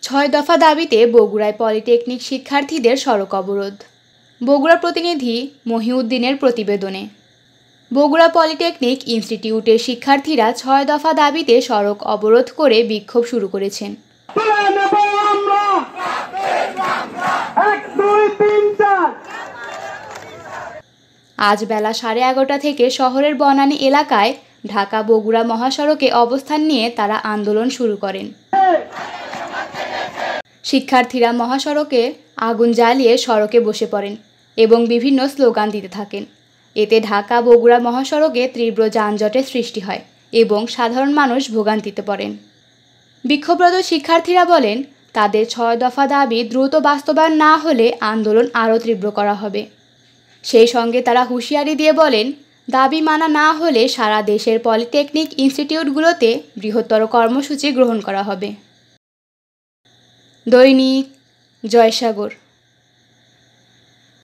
ছয় দফা দাবিতে বগুড়ায় পলিটেকনিক শিক্ষার্থীদের সড়ক অবরোধ। বগুড়া প্রতিনিধি মহিউদ্দিনের প্রতিবেদনে। বগুড়া পলিটেকনিক ইনস্টিটিউটের শিক্ষার্থীরা ৬ দফা দাবিতে সড়ক অবরোধ করে বিক্ষোভ শুরু করেছেন। আজ বেলা 11:30 থেকে শহরের বনানী এলাকায় ঢাকা বগুড়া মহাসড়কে অবস্থান নিয়ে তারা আন্দোলন শুরু করেন। শিক্ষার্থীরা মহাসড়কে আগুন জ্বালিয়ে সড়কে বসে পড়েন এবং বিভিন্ন স্লোগান দিতে থাকেন। এতে ঢাকা বগুড়া মহাসড়কে তীব্র যানজটের সৃষ্টি হয় এবং সাধারণ মানুষ ভোগান্তিতে পড়েন। বিক্ষোভরত শিক্ষার্থীরা বলেন, তাদের ৬ দফা দাবি দ্রুত বাস্তবায়ন না হলে আন্দোলন আরও তীব্র করা হবে। সেই সঙ্গে তারা হুঁশিয়ারি দিয়ে বলেন, দাবি মানা না হলে সারা দেশের পলিটেকনিক ইনস্টিটিউটগুলোতে বৃহত্তর কর্মসূচি গ্রহণ করা হবে। দৈনিক জয়সাগর।